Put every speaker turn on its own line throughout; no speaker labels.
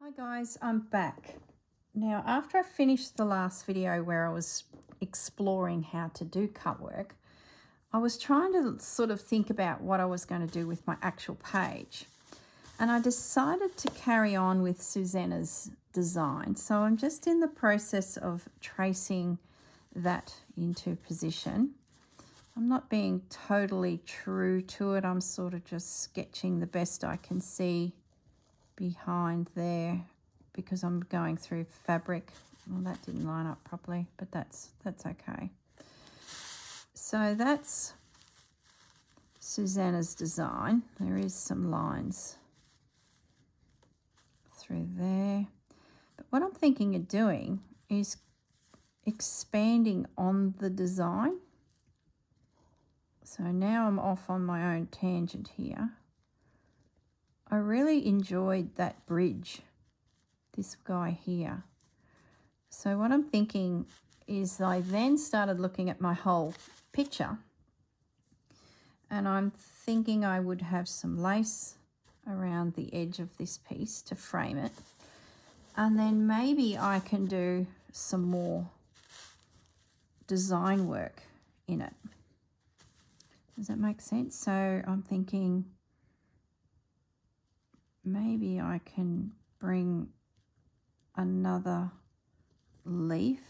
Hi guys, I'm back. Now after I finished the last video where I was exploring how to do cut work, I was trying to sort of think about what I was going to do with my actual page. And I decided to carry on with Susanna's design. So I'm just in the process of tracing that into position. I'm not being totally true to it. I'm sort of just sketching the best I can see behind there because I'm going through fabric. Well, that didn't line up properly, but that's okay. So that's Susanna's design. There is some lines through there. But what I'm thinking of doing is expanding on the design. So now I'm off on my own tangent here. I really enjoyed that bridge, this guy here. So what I'm thinking is I then started looking at my whole picture, and I'm thinking I would have some lace around the edge of this piece to frame it, and then maybe I can do some more design work in it. Does that make sense? So I'm thinking maybe I can bring another leaf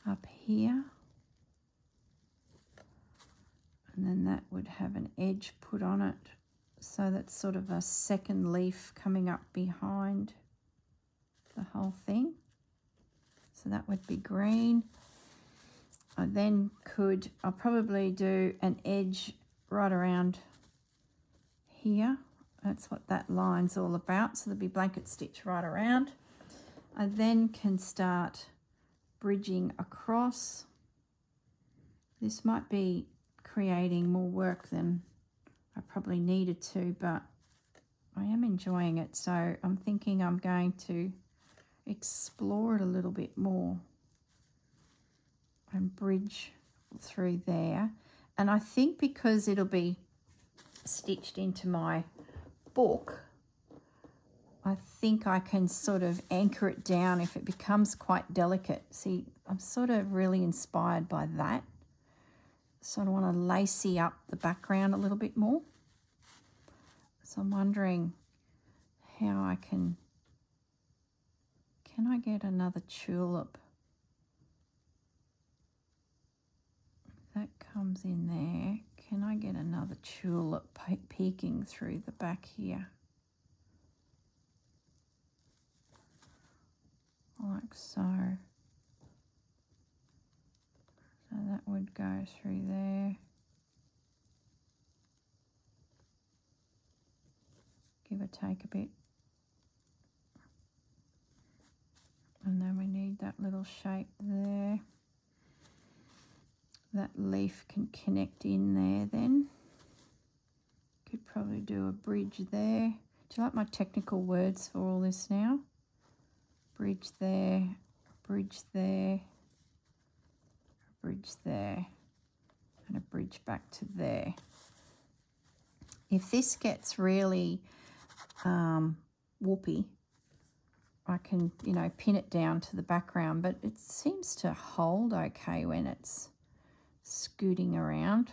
up here, and then that would have an edge put on it, so that's sort of a second leaf coming up behind the whole thing. So that would be green. I then I'll probably do an edge right around here. That's what that line's all about. So there'll be blanket stitch right around. I then can start bridging across. This might be creating more work than I probably needed to, but I am enjoying it. So I'm thinking I'm going to explore it a little bit more and bridge through there. And I think because it'll be stitched into my book, I think I can sort of anchor it down if it becomes quite delicate. See, I'm sort of really inspired by that. Sort of want to lacy up the background a little bit more. So I'm wondering how I can I get another tulip? That comes in there. Can I get another tulip peeking through the back here? Like so. So that would go through there. Give or take a bit. And then we need that little shape there. That leaf can connect in there then. Could probably do a bridge there. Do you like my technical words for all this now? Bridge there, bridge there, a bridge there, and a bridge back to there. If this gets really whoopy, I can, pin it down to the background, but it seems to hold okay when it's scooting around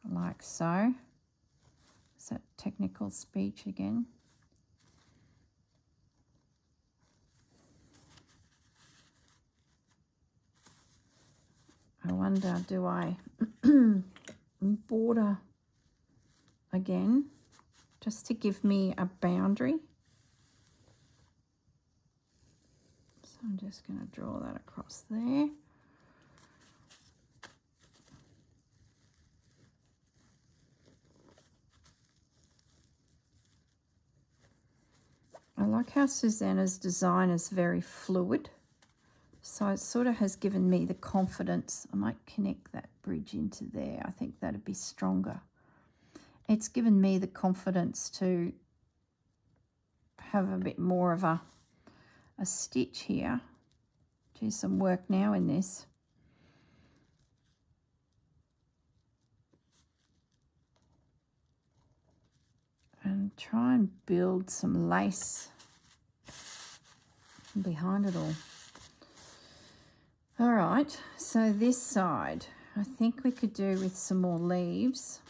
like so. Is that technical speech again? I wonder, do I border again just to give me a boundary? So I'm just going to draw that across there. I like how Susanna's design is very fluid. So it sort of has given me the confidence. I might connect that bridge into there. I think that'd be stronger. It's given me the confidence to have a bit more of a stitch here. Do some work now in this. And and try and build some lace behind it all. All right, so this side, I think we could do with some more leaves.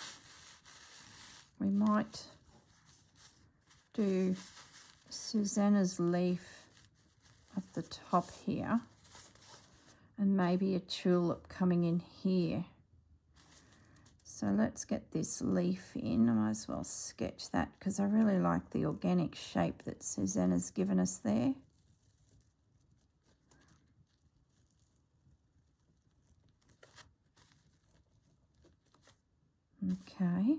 We might do Susanna's leaf at the top here, and maybe a tulip coming in here. So let's get this leaf in. I might as well sketch that because I really like the organic shape that Susanna's given us there. Okay.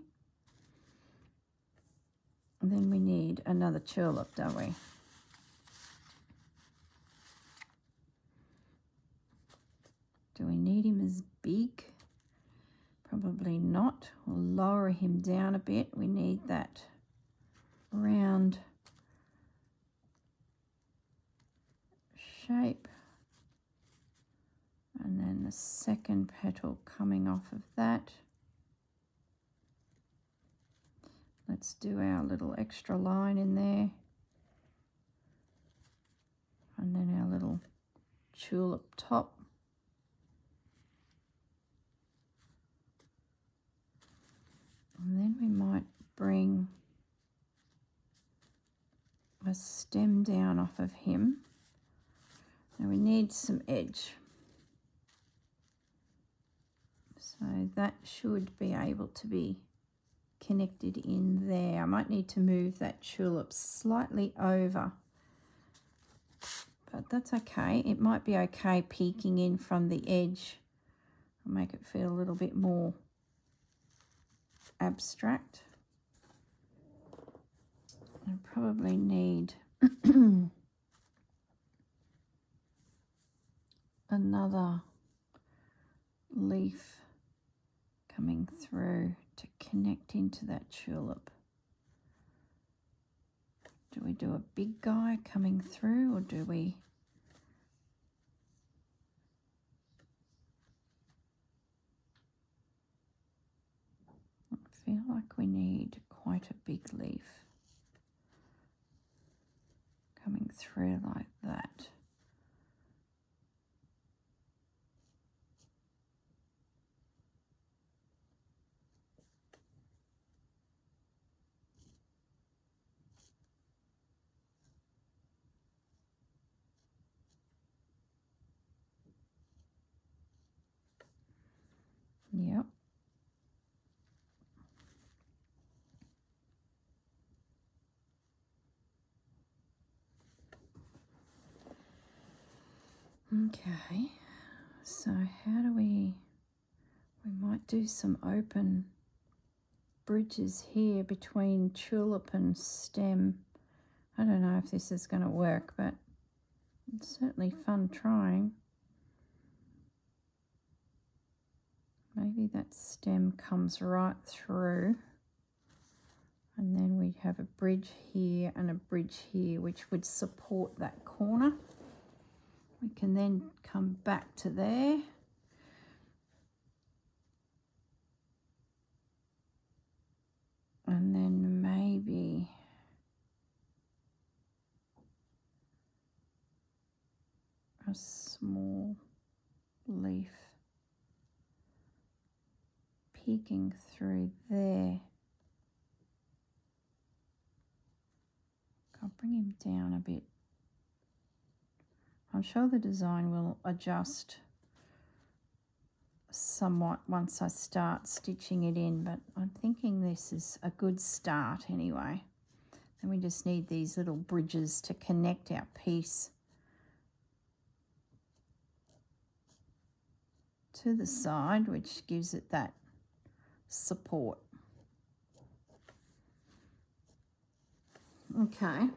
And then we need another tulip, don't we? Do we need him as big? Probably not. We'll lower him down a bit. We need that round shape. And then the second petal coming off of that. Let's do our little extra line in there. And then our little tulip top. And then we might bring a stem down off of him. Now we need some edge. So that should be able to be connected in there. I might need to move that tulip slightly over, but that's okay. It might be okay peeking in from the edge. I'll make it feel a little bit more abstract. I probably need another leaf coming through to connect into that tulip. Do we do a big guy coming through, or do we I feel like we need quite a big leaf coming through like that. Yep. Okay, so how do we might do some open bridges here between tulip and stem. I don't know if this is going to work, but it's certainly fun trying. Maybe that stem comes right through, and then we have a bridge here and a bridge here which would support that corner. We can then come back to there. And then maybe a small leaf peeking through there. I'll bring him down a bit. I'm sure the design will adjust somewhat once I start stitching it in, but I'm thinking this is a good start anyway. Then we just need these little bridges to connect our piece to the side, which gives it that support. Okay.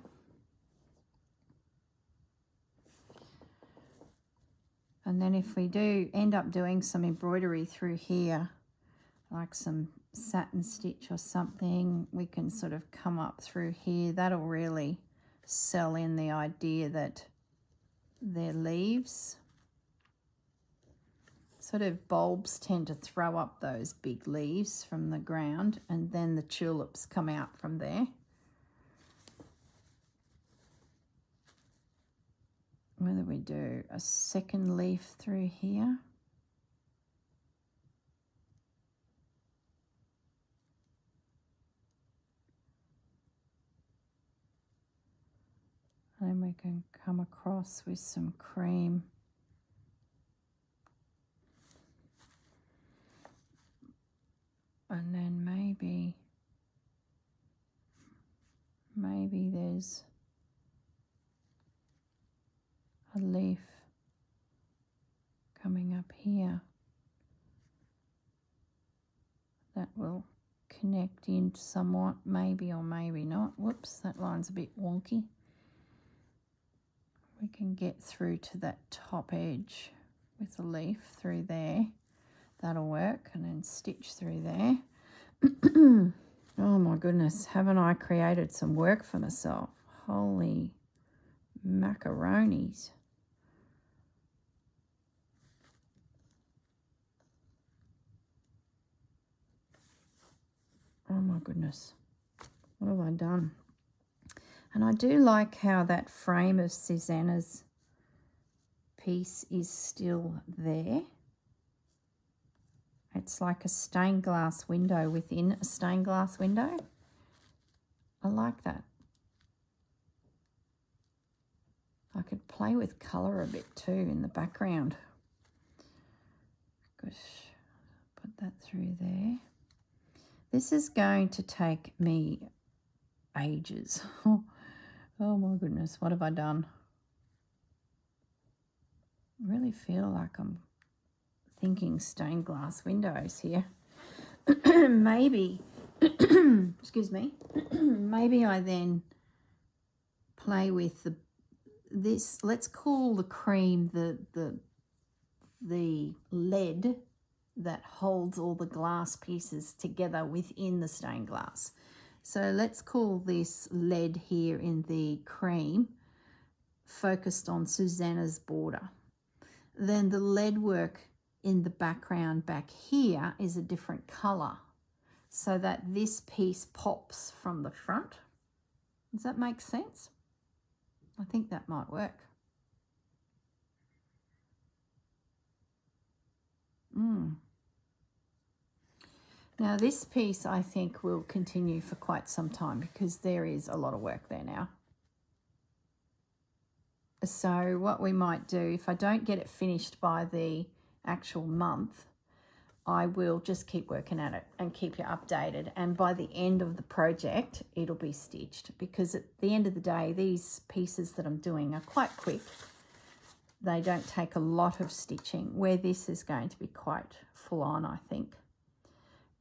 And then if we do end up doing some embroidery through here, like some satin stitch or something, we can sort of come up through here. That'll really sell in the idea that they're leaves. Sort of bulbs tend to throw up those big leaves from the ground, and then the tulips come out from there. whether we do a second leaf through here. And we can come across with some cream. And then maybe there's a leaf coming up here that will connect in somewhat, maybe or maybe not. Whoops, that line's a bit wonky. We can get through to that top edge with a leaf through there. That'll work, and then stitch through there. Oh my goodness, haven't I created some work for myself? Holy macaronis. Oh my goodness, what have I done? And I do like how that frame of Susanna's piece is still there. It's like a stained glass window within a stained glass window. I like that. I could play with colour a bit too in the background. Gosh, put that through there. This is going to take me ages. Oh my goodness, what have I done? I really feel like I'm thinking stained glass windows here. Maybe, excuse me, maybe I then play with this, let's call the cream the lead that holds all the glass pieces together within the stained glass. So let's call this lead here in the cream, focused on Susanna's border. Then the lead work in the background back here is a different colour, so that this piece pops from the front. Does that make sense? I think that might work. Now this piece I think will continue for quite some time because there is a lot of work there now. So what we might do, if I don't get it finished by the actual month, I will just keep working at it and keep you updated. And by the end of the project, it'll be stitched, because at the end of the day, these pieces that I'm doing are quite quick. They don't take a lot of stitching, where this is going to be quite full on, I think.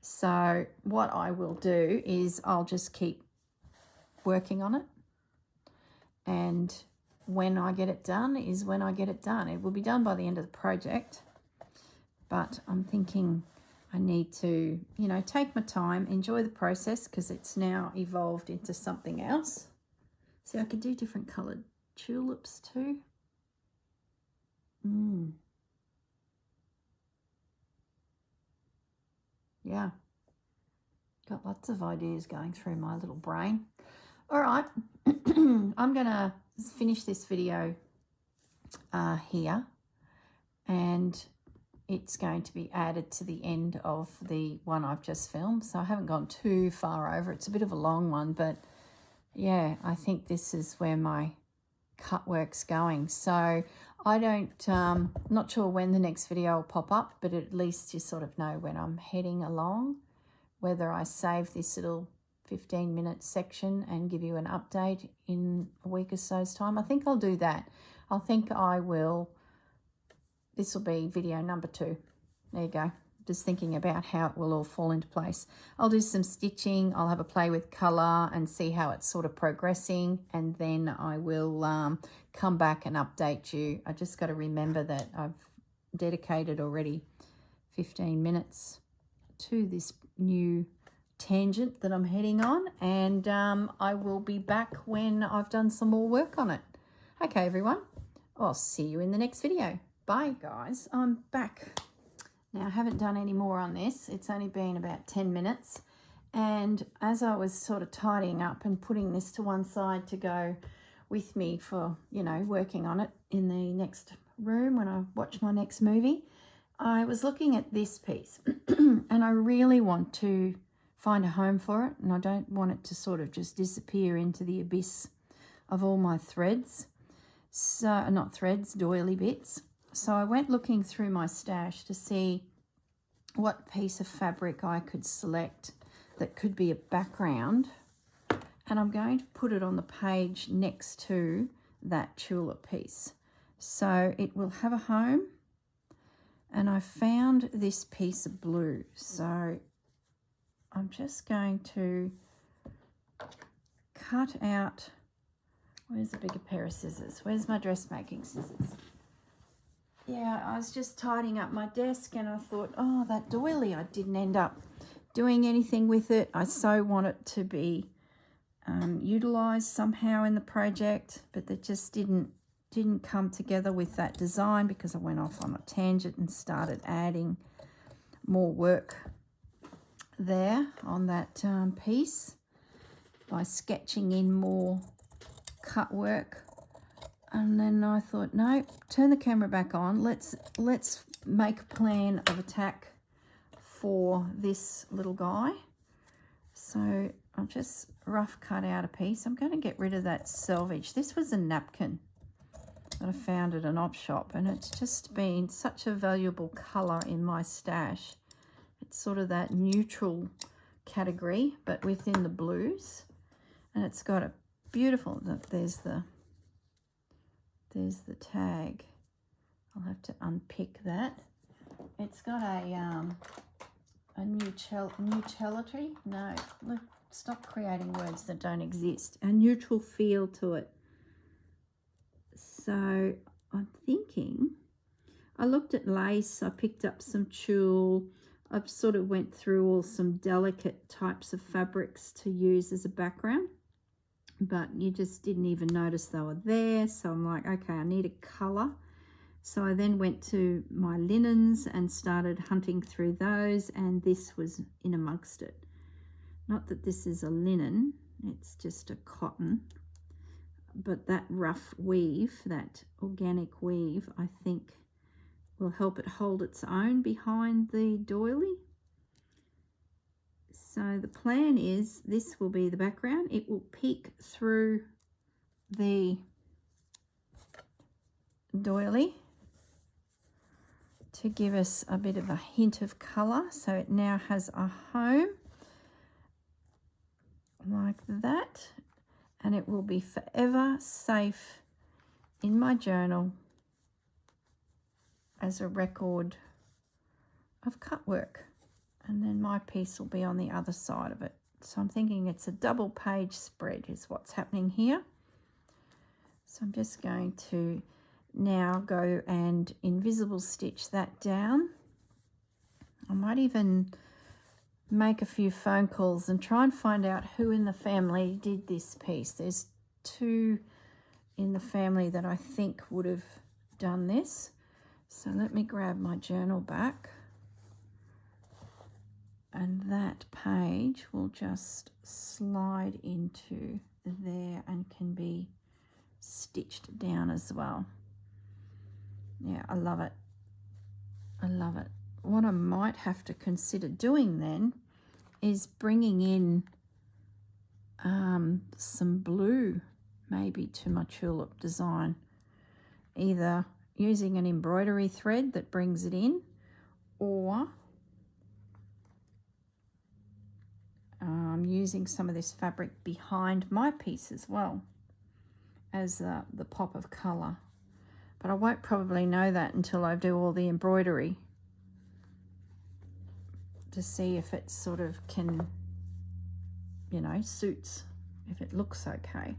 So what I will do is I'll just keep working on it, and when I get it done is when I get it done. It will be done by the end of the project, but I'm thinking I need to, you know, take my time, enjoy the process, because it's now evolved into something else. See, I could do different coloured tulips too. Yeah, got lots of ideas going through my little brain. All right, I'm gonna finish this video here, and it's going to be added to the end of the one I've just filmed, so I haven't gone too far over. It's a bit of a long one, but yeah, I think this is where my cut work's going. So I don't, not sure when the next video will pop up, but at least you sort of know when I'm heading along, whether I save this little 15-minute section and give you an update in a week or so's time. I think I'll do that. I think I will. This will be video number 2. There you go. Just thinking about how it will all fall into place. I'll do some stitching. I'll have a play with colour and see how it's sort of progressing. And then I will come back and update you. I just got to remember that I've dedicated already 15 minutes to this new tangent that I'm heading on. And I will be back when I've done some more work on it. Okay, everyone. I'll see you in the next video. Bye, guys. I'm back. Now, I haven't done any more on this. It's only been about 10 minutes. And as I was sort of tidying up and putting this to one side to go with me for, you know, working on it in the next room when I watch my next movie. I was looking at this piece and I really want to find a home for it, and I don't want it to sort of just disappear into the abyss of all my threads. So, not threads, doily bits. So I went looking through my stash to see what piece of fabric I could select that could be a background, and I'm going to put it on the page next to that tulip piece. So it will have a home, and I found this piece of blue. So I'm just going to cut out, where's a bigger pair of scissors? Where's my dressmaking scissors? Yeah, I was just tidying up my desk and I thought, oh, that doily, I didn't end up doing anything with it. I so want it to be utilised somehow in the project, but that just didn't come together with that design because I went off on a tangent and started adding more work there on that piece by sketching in more cut work. And then I thought, no, turn the camera back on. Let's make a plan of attack for this little guy. So I'll just rough cut out a piece. I'm going to get rid of that selvage. This was a napkin that I found at an op shop, and it's just been such a valuable colour in my stash. It's sort of that neutral category, but within the blues. And it's got a beautiful, there's the tag. I'll have to unpick that. It's got a neutrality. No, look, stop creating words that don't exist. A neutral feel to it. So I'm thinking, I looked at lace, I picked up some tulle, I sort of went through all some delicate types of fabrics to use as a background, but you just didn't even notice they were there. So I'm like, okay, I need a colour. So I then went to my linens and started hunting through those, and this was in amongst it. Not that this is a linen, it's just a cotton, but that rough weave, that organic weave, I think will help it hold its own behind the doily. So the plan is this will be the background. It will peek through the doily to give us a bit of a hint of colour. So it now has a home like that, and it will be forever safe in my journal as a record of cut work. And then my piece will be on the other side of it. So I'm thinking it's a double page spread is what's happening here. So I'm just going to now go and invisible stitch that down. I might even make a few phone calls and try and find out who in the family did this piece. There's two in the family that I think would have done this. So let me grab my journal back, and that page will just slide into there and can be stitched down as well. Yeah, I love it. I love it. What I might have to consider doing then is bringing in some blue maybe to my tulip design, either using an embroidery thread that brings it in, or using some of this fabric behind my piece as well as the pop of colour. But I won't probably know that until I do all the embroidery to see if it sort of can, you know, suits, if it looks okay.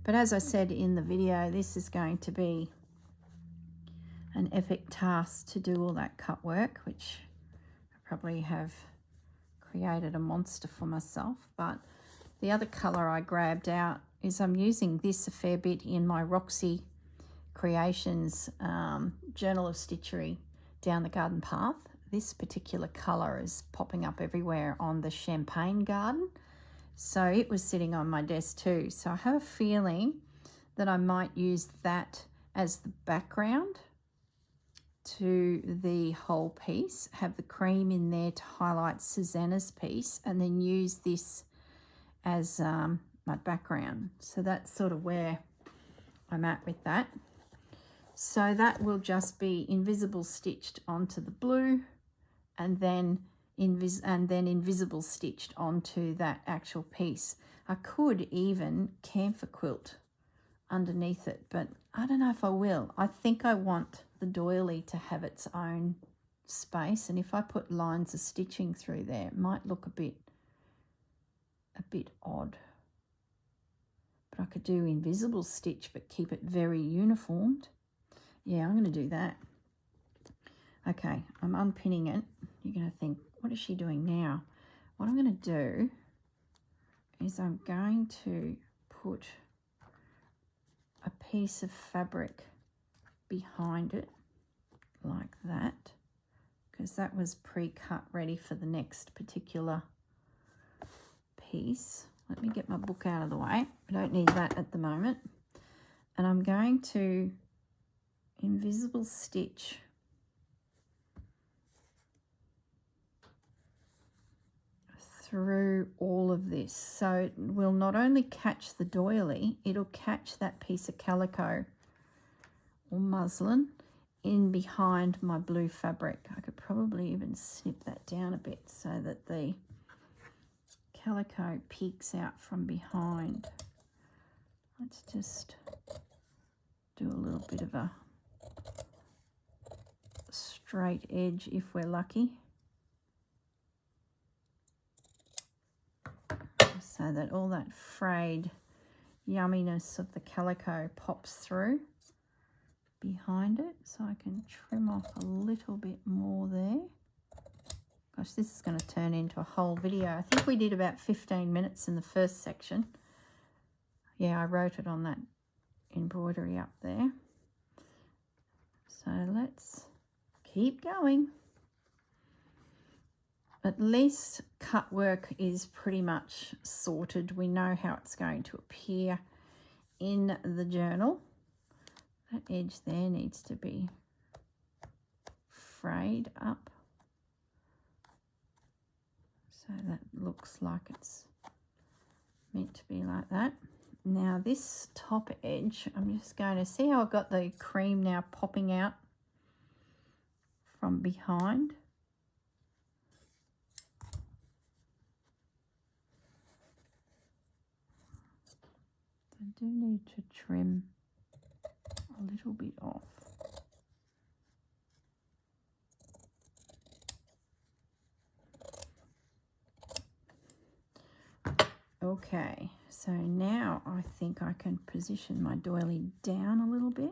But as I said in the video, this is going to be an epic task to do all that cut work, which I probably have created a monster for myself. But the other colour I grabbed out is I'm using this a fair bit in my Roxy Creations Journal of Stitchery Down the Garden Path. This particular colour is popping up everywhere on the Champagne Garden. So it was sitting on my desk too. So I have a feeling that I might use that as the background to the whole piece, have the cream in there to highlight Susanna's piece, and then use this as my background. So that's sort of where I'm at with that. So that will just be invisible stitched onto the blue, and then invisible stitched onto that actual piece. I could even kantha quilt underneath it, but I don't know if I will. I think I want the doily to have its own space, and if I put lines of stitching through there, it might look a bit odd. But I could do invisible stitch but keep it very uniformed. Yeah, I'm going to do that. Okay, I'm unpinning it. You're going to think, what is she doing now? What I'm going to do is I'm going to put a piece of fabric behind it like that, because that was pre-cut ready for the next particular piece. Let me get my book out of the way. I don't need that at the moment. And I'm going to invisible stitch through all of this, so it will not only catch the doily, it'll catch that piece of calico or muslin in behind my blue fabric. I could probably even snip that down a bit so that the calico peeks out from behind. Let's just do a little bit of a straight edge if we're lucky, so that all that frayed yumminess of the calico pops through behind it. So I can trim off a little bit more there. Gosh, this is going to turn into a whole video. I think we did about 15 minutes in the first section. Yeah, I wrote it on that embroidery up there. So let's keep going. At least cut work is pretty much sorted. We know how it's going to appear in the journal. That edge there needs to be frayed up, so that looks like it's meant to be like that. Now this top edge, I'm just going to see how I've got the cream now popping out from behind. I do need to trim a little bit off. Okay, so now I think I can position my doily down a little bit.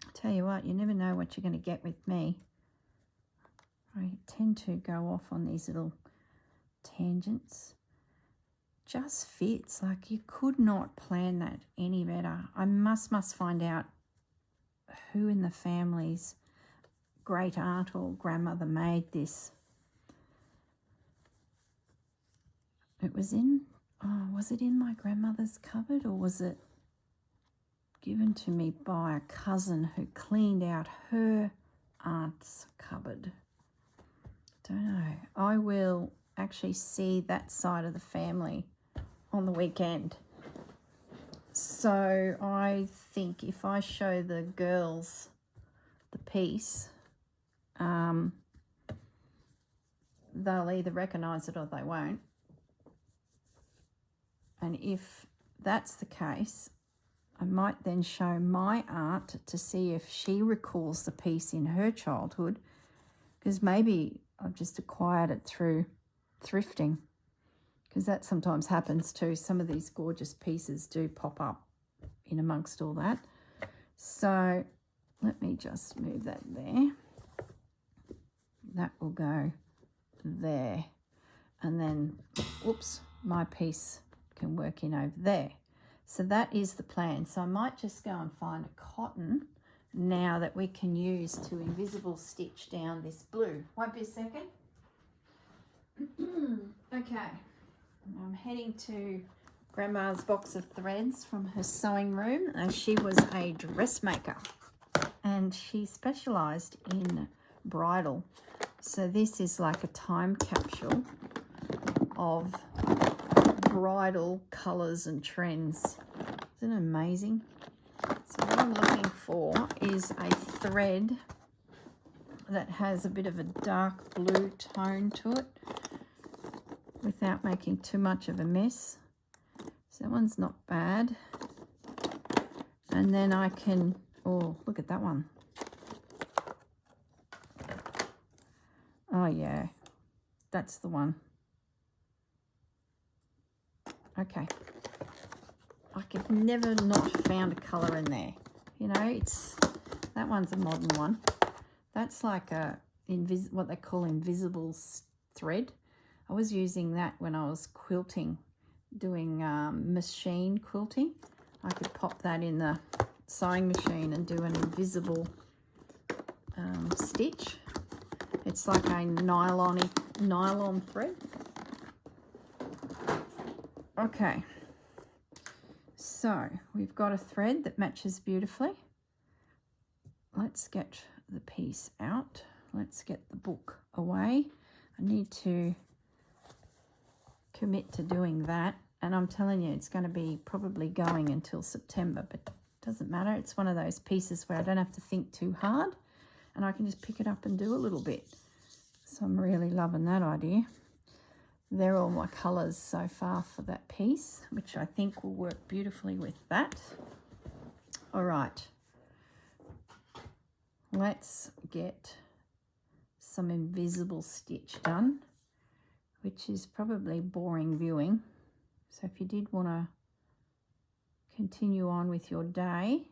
I tell you what, you never know what you're going to get with me. I tend to go off on these little tangents. Just fits, like you could not plan that any better. I must find out who in the family's great aunt or grandmother made this. It was in, was it in my grandmother's cupboard, or was it given to me by a cousin who cleaned out her aunt's cupboard? Don't know. I will actually see that side of the family on the weekend. So I think if I show the girls the piece, they'll either recognise it or they won't. And if that's the case, I might then show my aunt to see if she recalls the piece in her childhood, because maybe I've just acquired it through thrifting, because that sometimes happens too. Some of these gorgeous pieces do pop up in amongst all that. So let me just move that there. That will go there. And then, oops, my piece can work in over there. So that is the plan. So I might just go and find a cotton now that we can use to invisible stitch down this blue. Won't be a second. Okay, I'm heading to Grandma's box of threads from her sewing room, and she was a dressmaker and she specialised in bridal. So this is like a time capsule of bridal colours and trends. Isn't it amazing? So what I'm looking for is a thread that has a bit of a dark blue tone to it without making too much of a mess. So that one's not bad. And then I can, oh, look at that one. Oh yeah, that's the one. Okay. Like I've never not found a colour in there. You know, that one's a modern one. That's like what they call invisible thread. I was using that when I was quilting, doing machine quilting. I could pop that in the sewing machine and do an invisible stitch. It's like a nylon thread. Okay, so we've got a thread that matches beautifully. Let's get the piece out. Let's get the book away. I need to commit to doing that, and I'm telling you, it's going to be probably going until September, but it doesn't matter. It's one of those pieces where I don't have to think too hard and I can just pick it up and do a little bit. So I'm really loving that idea. They're all my colours so far for that piece, which I think will work beautifully with that. All right, let's get some invisible stitch done, which is probably boring viewing. So if you did want to continue on with your day,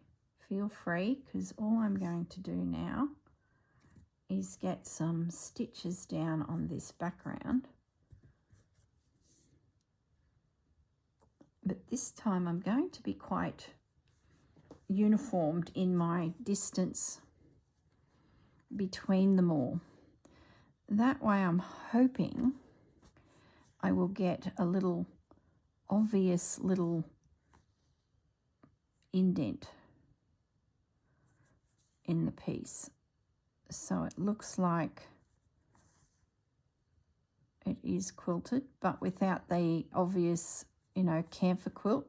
feel free, because all I'm going to do now is get some stitches down on this background. But this time I'm going to be quite uniformed in my distance between them all. That way I'm hoping I will get a little obvious little indent in the piece. So it looks like it is quilted, but without the obvious, you know, kantha quilt.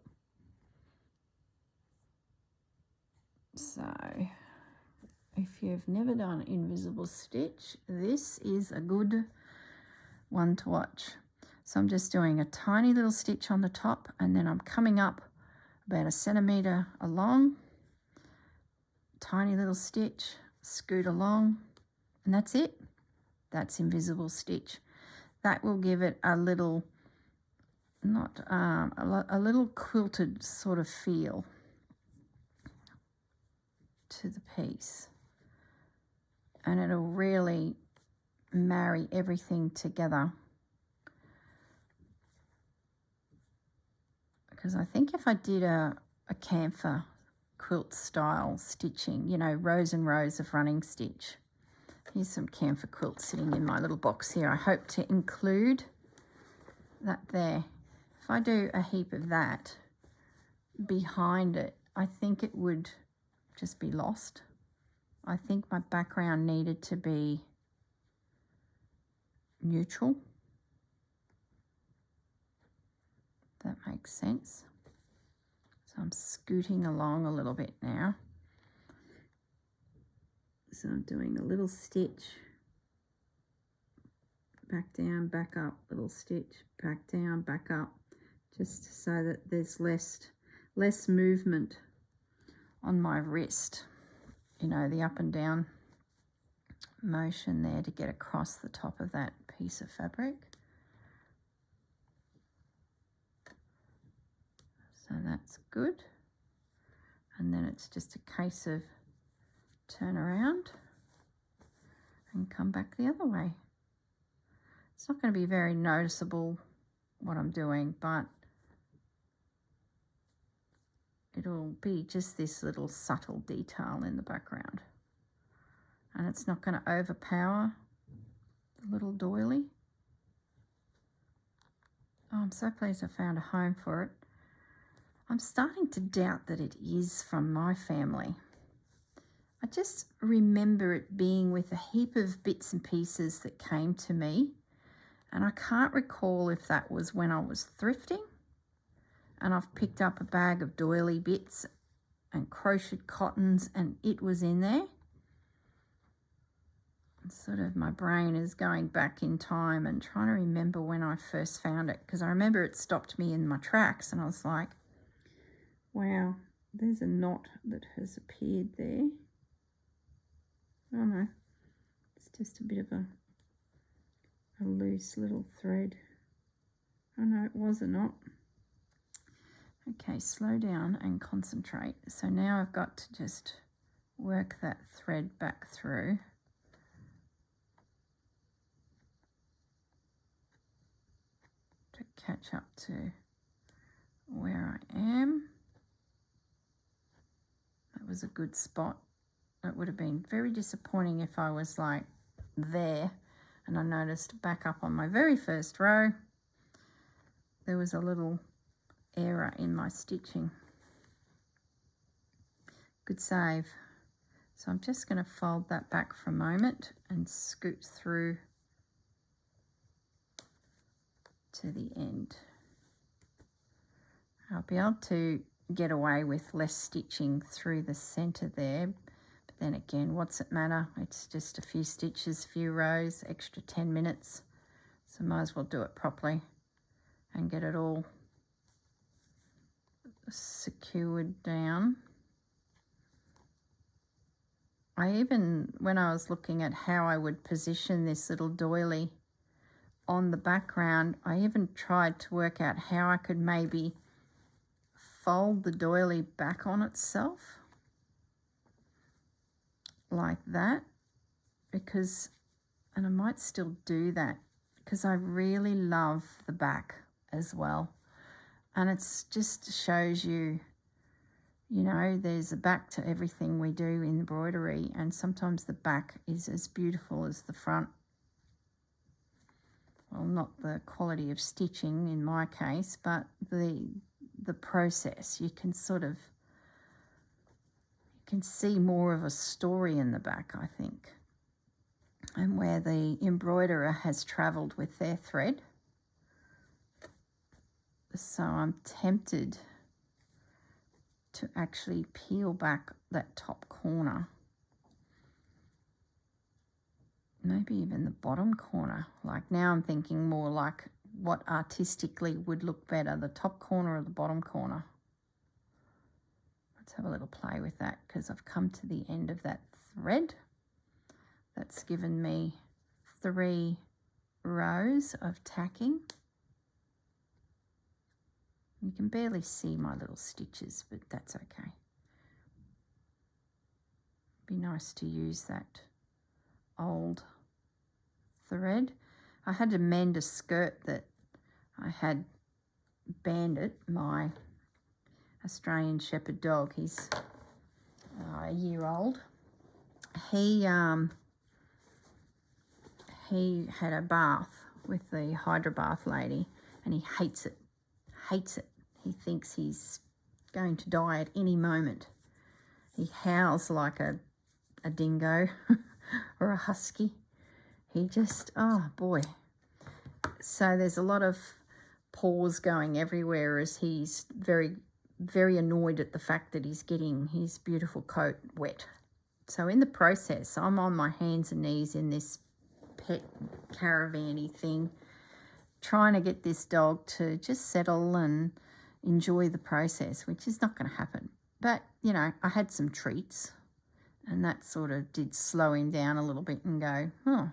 So if you've never done invisible stitch, this is a good one to watch. So I'm just doing a tiny little stitch on the top, and then I'm coming up about 1 centimetre along, tiny little stitch, scoot along, and that's it. That's invisible stitch. That will give it a little, not a little quilted sort of feel to the piece, and it'll really marry everything together. Because I think if I did a kantha quilt style stitching, you know, rows and rows of running stitch. Here's some kantha quilt sitting in my little box here. I hope to include that there. If I do a heap of that behind it, I think it would just be lost. I think my background needed to be neutral. That makes sense. So I'm scooting along a little bit now. So I'm doing a little stitch, back down, back up, little stitch, back down, back up, just so that there's less movement on my wrist. You know, the up and down motion there to get across the top of that piece of fabric. So that's good. And then it's just a case of turn around and come back the other way. It's not going to be very noticeable what I'm doing, but it'll be just this little subtle detail in the background. And it's not going to overpower the little doily. Oh, I'm so pleased I found a home for it. I'm starting to doubt that it is from my family. I just remember it being with a heap of bits and pieces that came to me, and I can't recall if that was when I was thrifting and I've picked up a bag of doily bits and crocheted cottons and it was in there. Sort of my brain is going back in time and trying to remember when I first found it, because I remember it stopped me in my tracks and I was like, wow, there's a knot that has appeared there. Oh no, it's just a bit of a loose little thread. Oh no, it was a knot. Okay, slow down and concentrate. So now I've got to just work that thread back through. To catch up to where I am. That was a good spot. It would have been very disappointing if I was like there and I noticed back up on my very first row there was a little error in my stitching. Good save. So I'm just going to fold that back for a moment and scoot through to the end. I'll be able to get away with less stitching through the center there, but then again, what's it matter? It's just a few stitches, few rows, extra 10 minutes, so might as well do it properly and get it all secured down. When I was looking at how I would position this little doily on the background, I even tried to work out how I could maybe fold the doily back on itself like that, because, and I might still do that because I really love the back as well, and it's just shows you, you know, there's a back to everything we do in embroidery, and sometimes the back is as beautiful as the front. Well, not the quality of stitching in my case, but the process. You can see more of a story in the back, I think, and where the embroiderer has travelled with their thread. So I'm tempted to actually peel back that top corner, maybe even the bottom corner. Like now I'm thinking more like what artistically would look better, the top corner or the bottom corner. Let's have a little play with that, because I've come to the end of that thread. That's given me 3 rows of tacking. You can barely see my little stitches, but that's okay. Be nice to use that old thread. I had to mend a skirt that I had Bandit, my Australian Shepherd dog. He's a year old. He had a bath with the hydro bath lady and he hates it. He thinks he's going to die at any moment. He howls like a dingo or a husky. He just, oh boy. So there's a lot of paws going everywhere as he's very, very annoyed at the fact that he's getting his beautiful coat wet. So in the process, I'm on my hands and knees in this pet caravan-y thing, trying to get this dog to just settle and enjoy the process, which is not going to happen. But, you know, I had some treats and that sort of did slow him down a little bit and go, oh,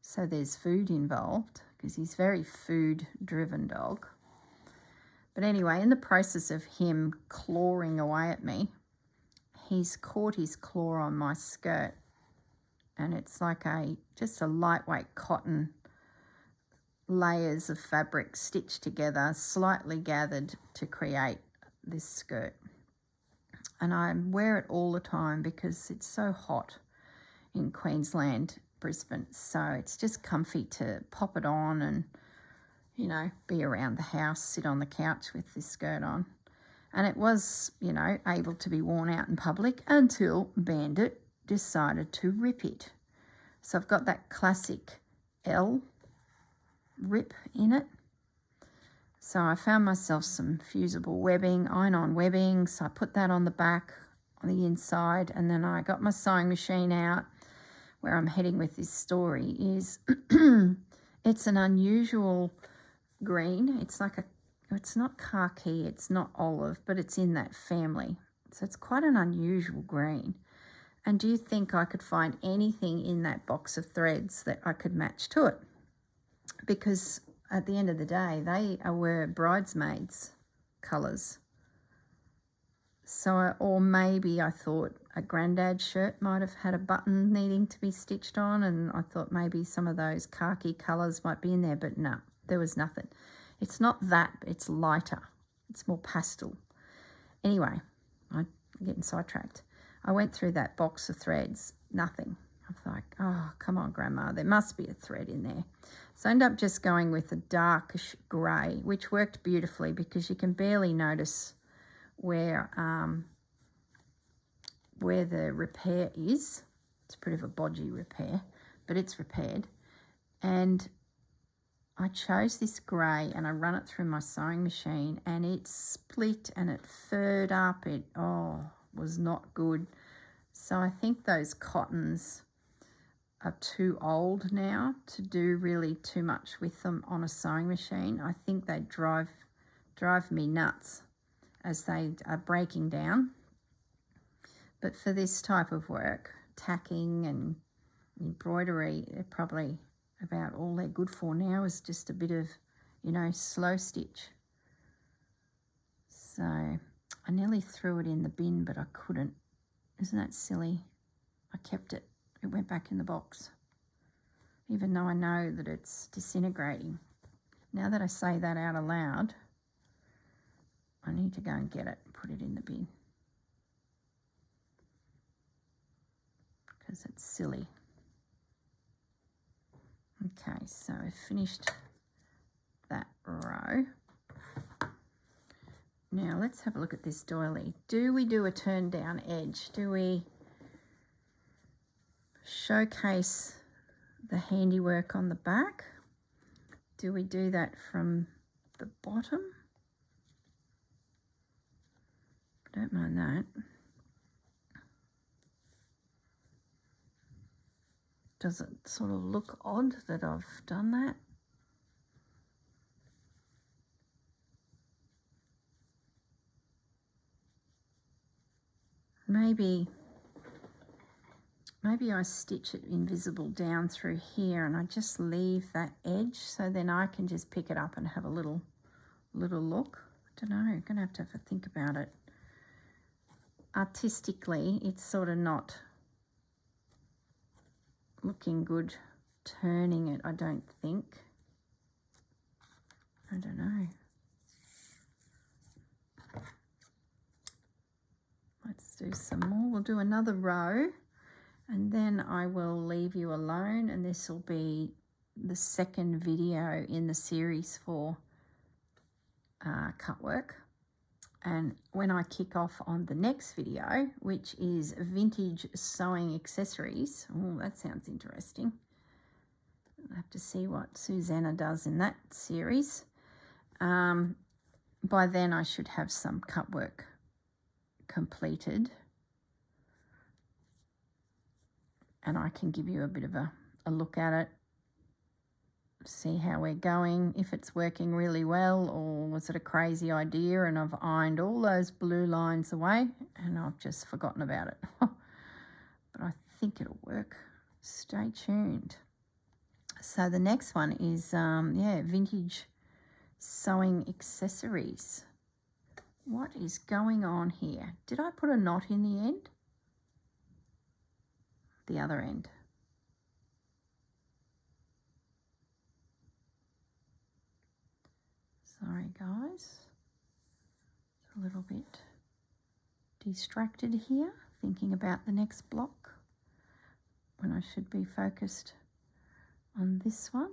so there's food involved, because he's a very food-driven dog. But anyway, in the process of him clawing away at me, he's caught his claw on my skirt, and it's like just a lightweight cotton, layers of fabric stitched together, slightly gathered to create this skirt. And I wear it all the time because it's so hot in Queensland, Brisbane, so it's just comfy to pop it on and, you know, be around the house, sit on the couch with this skirt on. And it was, you know, able to be worn out in public until Bandit decided to rip it. So I've got that classic L rip in it. So I found myself some fusible webbing, iron-on webbing. So I put that on the back, on the inside, and then I got my sewing machine out. Where I'm heading with this story is it's an unusual green. It's like it's not khaki, it's not olive, but it's in that family. So it's quite an unusual green. And do you think I could find anything in that box of threads that I could match to it? Because at the end of the day, they were bridesmaids colours. So, or maybe I thought a granddad shirt might have had a button needing to be stitched on, and I thought maybe some of those khaki colours might be in there, but no, there was nothing. It's not that, it's lighter. It's more pastel. Anyway, I'm getting sidetracked. I went through that box of threads, nothing. I was like, oh, come on, Grandma, there must be a thread in there. So I ended up just going with a darkish grey, which worked beautifully because you can barely notice where the repair is. It's a bit of a bodgy repair, but it's repaired. And I chose this grey and I run it through my sewing machine and it split and it furred up. It was not good. So I think those cottons are too old now to do really too much with them on a sewing machine. I think they drive me nuts as they are breaking down. But for this type of work, tacking and embroidery, they're probably about all they're good for now is just a bit of, you know, slow stitch. So I nearly threw it in the bin, but I couldn't. Isn't that silly? I kept it. It went back in the box, even though I know that it's disintegrating. Now that I say that out aloud, I need to go and get it and put it in the bin because it's silly. Okay, so I've finished that row. Now let's have a look at this doily. Do we do a turn down edge? Do we showcase the handiwork on the back? Do we do that from the bottom? I don't mind that. Does it sort of look odd that I've done that? Maybe I stitch it invisible down through here and I just leave that edge so then I can just pick it up and have a little look. I don't know, I'm going to have a think about it. Artistically, it's sort of not looking good turning it, I don't think. I don't know. Let's do some more. We'll do another row and then I will leave you alone, and this will be the second video in the series for cut work. And when I kick off on the next video, which is vintage sewing accessories, oh, that sounds interesting. I'll have to see what Susanna does in that series. By then I should have some cut work completed. And I can give you a bit of a look at it, see how we're going, if it's working really well, or was it a crazy idea and I've ironed all those blue lines away and I've just forgotten about it. But I think it'll work. Stay tuned. So the next one is, vintage sewing accessories. What is going on here? Did I put a knot in the end? The other end. Sorry guys, a little bit distracted here, thinking about the next block when I should be focused on this one.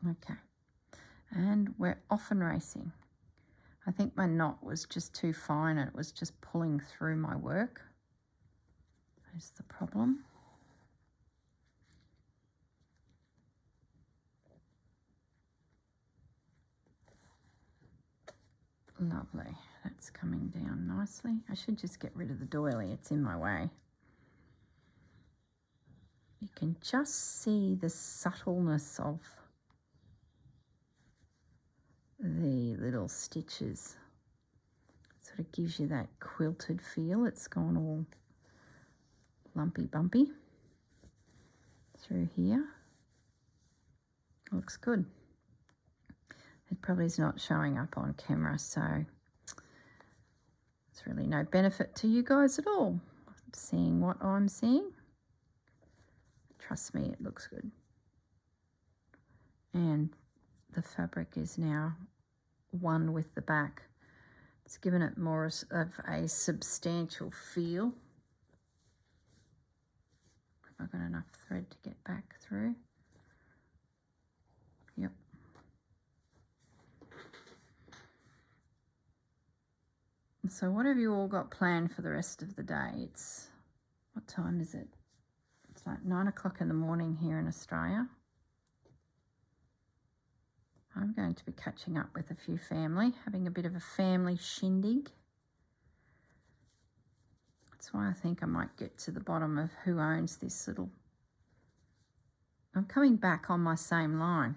Okay, and we're off and racing. I think my knot was just too fine and it was just pulling through my work. That's the problem. Lovely, that's coming down nicely. I should just get rid of the doily, it's in my way. You can just see the subtleness of the little stitches. Sort of gives you that quilted feel. It's gone all lumpy bumpy through here. Looks good. It probably is not showing up on camera, so it's really no benefit to you guys at all. Seeing what I'm seeing. Trust me, it looks good. And the fabric is now one with the back. It's given it more of a substantial feel. Have I got enough thread to get back through? Yep. So what have you all got planned for the rest of the day? It's, what time is it? It's like 9 o'clock in the morning here in Australia. I'm going to be catching up with a few family, having a bit of a family shindig. That's why I think I might get to the bottom of who owns this little... I'm coming back on my same line.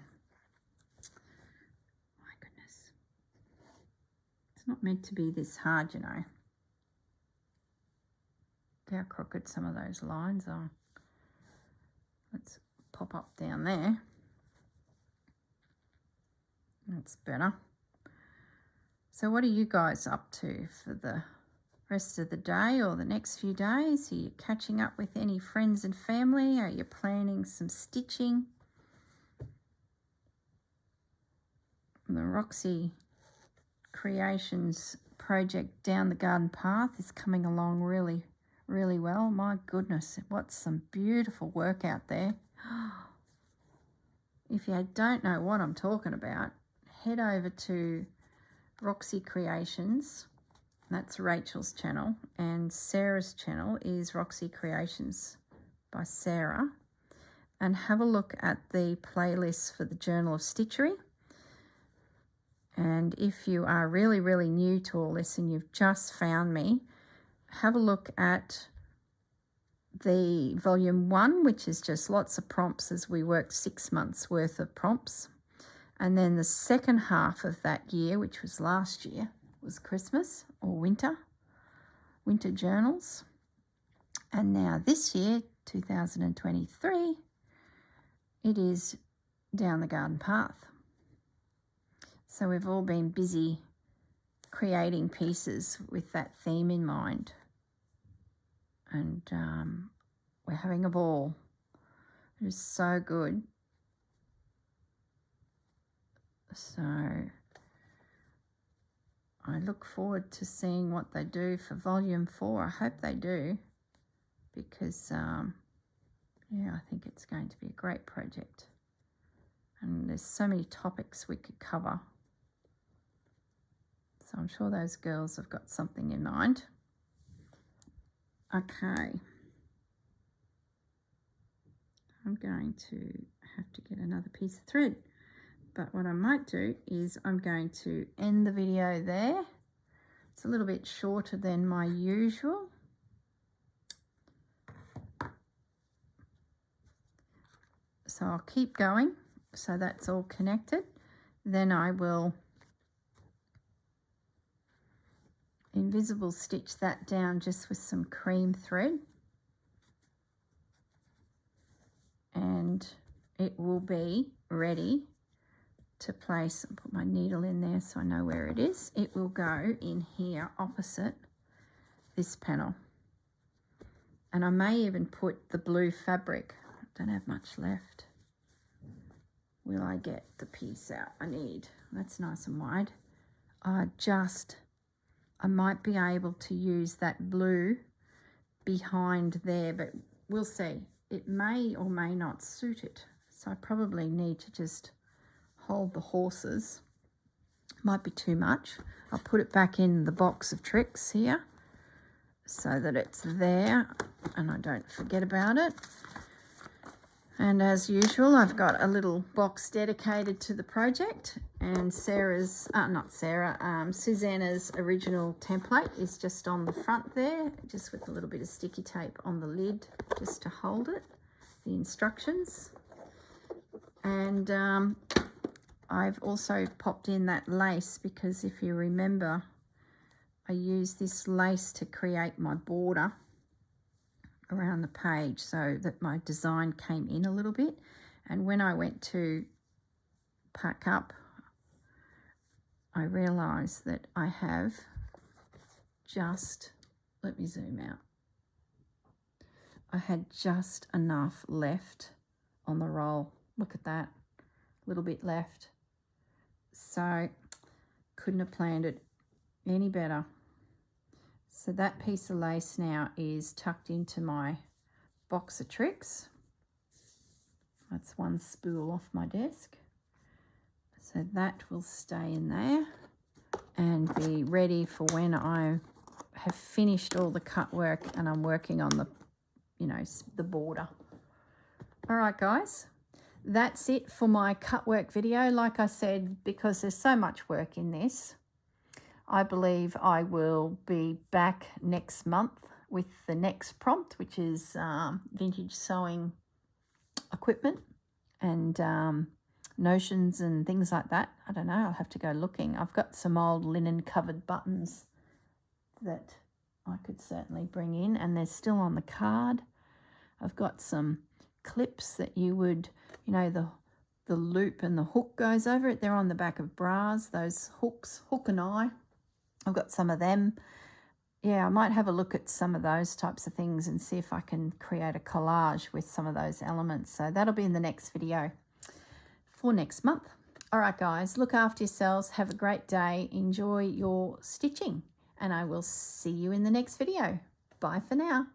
My goodness. It's not meant to be this hard, you know. Look how crooked some of those lines are. Let's pop up down there. That's better. So what are you guys up to for the rest of the day or the next few days? Are you catching up with any friends and family? Are you planning some stitching? The Roxy Creations project down the garden path is coming along really, really well. My goodness, what's some beautiful work out there. If you don't know what I'm talking about, head over to Roxy Creations. That's Rachel's channel, and Sarah's channel is Roxy Creations by Sarah, and have a look at the playlist for the Journal of Stitchery. And if you are really, really new to all this and you've just found me, have a look at the volume 1, which is just lots of prompts as we worked 6 months worth of prompts. And then the second half of that year, which was last year, was Christmas or winter journals. And now this year, 2023, it is down the garden path. So we've all been busy creating pieces with that theme in mind. And we're having a ball. It is so good. So I look forward to seeing what they do for volume 4. I hope they do, because yeah, I think it's going to be a great project. And there's so many topics we could cover. So I'm sure those girls have got something in mind. Okay. I'm going to have to get another piece of thread. But what I might do is I'm going to end the video there. It's a little bit shorter than my usual. So I'll keep going. So that's all connected. Then I will invisible stitch that down just with some cream thread. And it will be ready to place and put my needle in there so I know where it is. It will go in here opposite this panel. And I may even put the blue fabric. I don't have much left. Will I get the piece out I need? That's nice and wide. I might be able to use that blue behind there, but we'll see. It may or may not suit it. So I probably need to just hold the horses. Might be too much. I'll put it back in the box of tricks here so that it's there and I don't forget about it. And as usual, I've got a little box dedicated to the project, and Susanna's original template is just on the front there, just with a little bit of sticky tape on the lid just to hold it, the instructions. And I've also popped in that lace because if you remember, I used this lace to create my border around the page so that my design came in a little bit. And when I went to pack up, I realized that I have just, let me zoom out, I had just enough left on the roll. Look at that, a little bit left. So couldn't have planned it any better. So that piece of lace now is tucked into my box of tricks. That's one spool off my desk. So that will stay in there and be ready for when I have finished all the cut work and I'm working on the, the border. All right, guys, that's it for my cut work video. Like I said, because there's so much work in this, I believe I will be back next month with the next prompt, which is vintage sewing equipment and notions and things like that. I don't know, I'll have to go looking. I've got some old linen covered buttons that I could certainly bring in, and they're still on the card. I've got some clips that you would, the loop and the hook goes over it. They're on the back of bras, those hooks, hook and eye. I've got some of them. Yeah, I might have a look at some of those types of things and see if I can create a collage with some of those elements. So that'll be in the next video for next month. All right, guys, look after yourselves. Have a great day. Enjoy your stitching, and I will see you in the next video. Bye for now.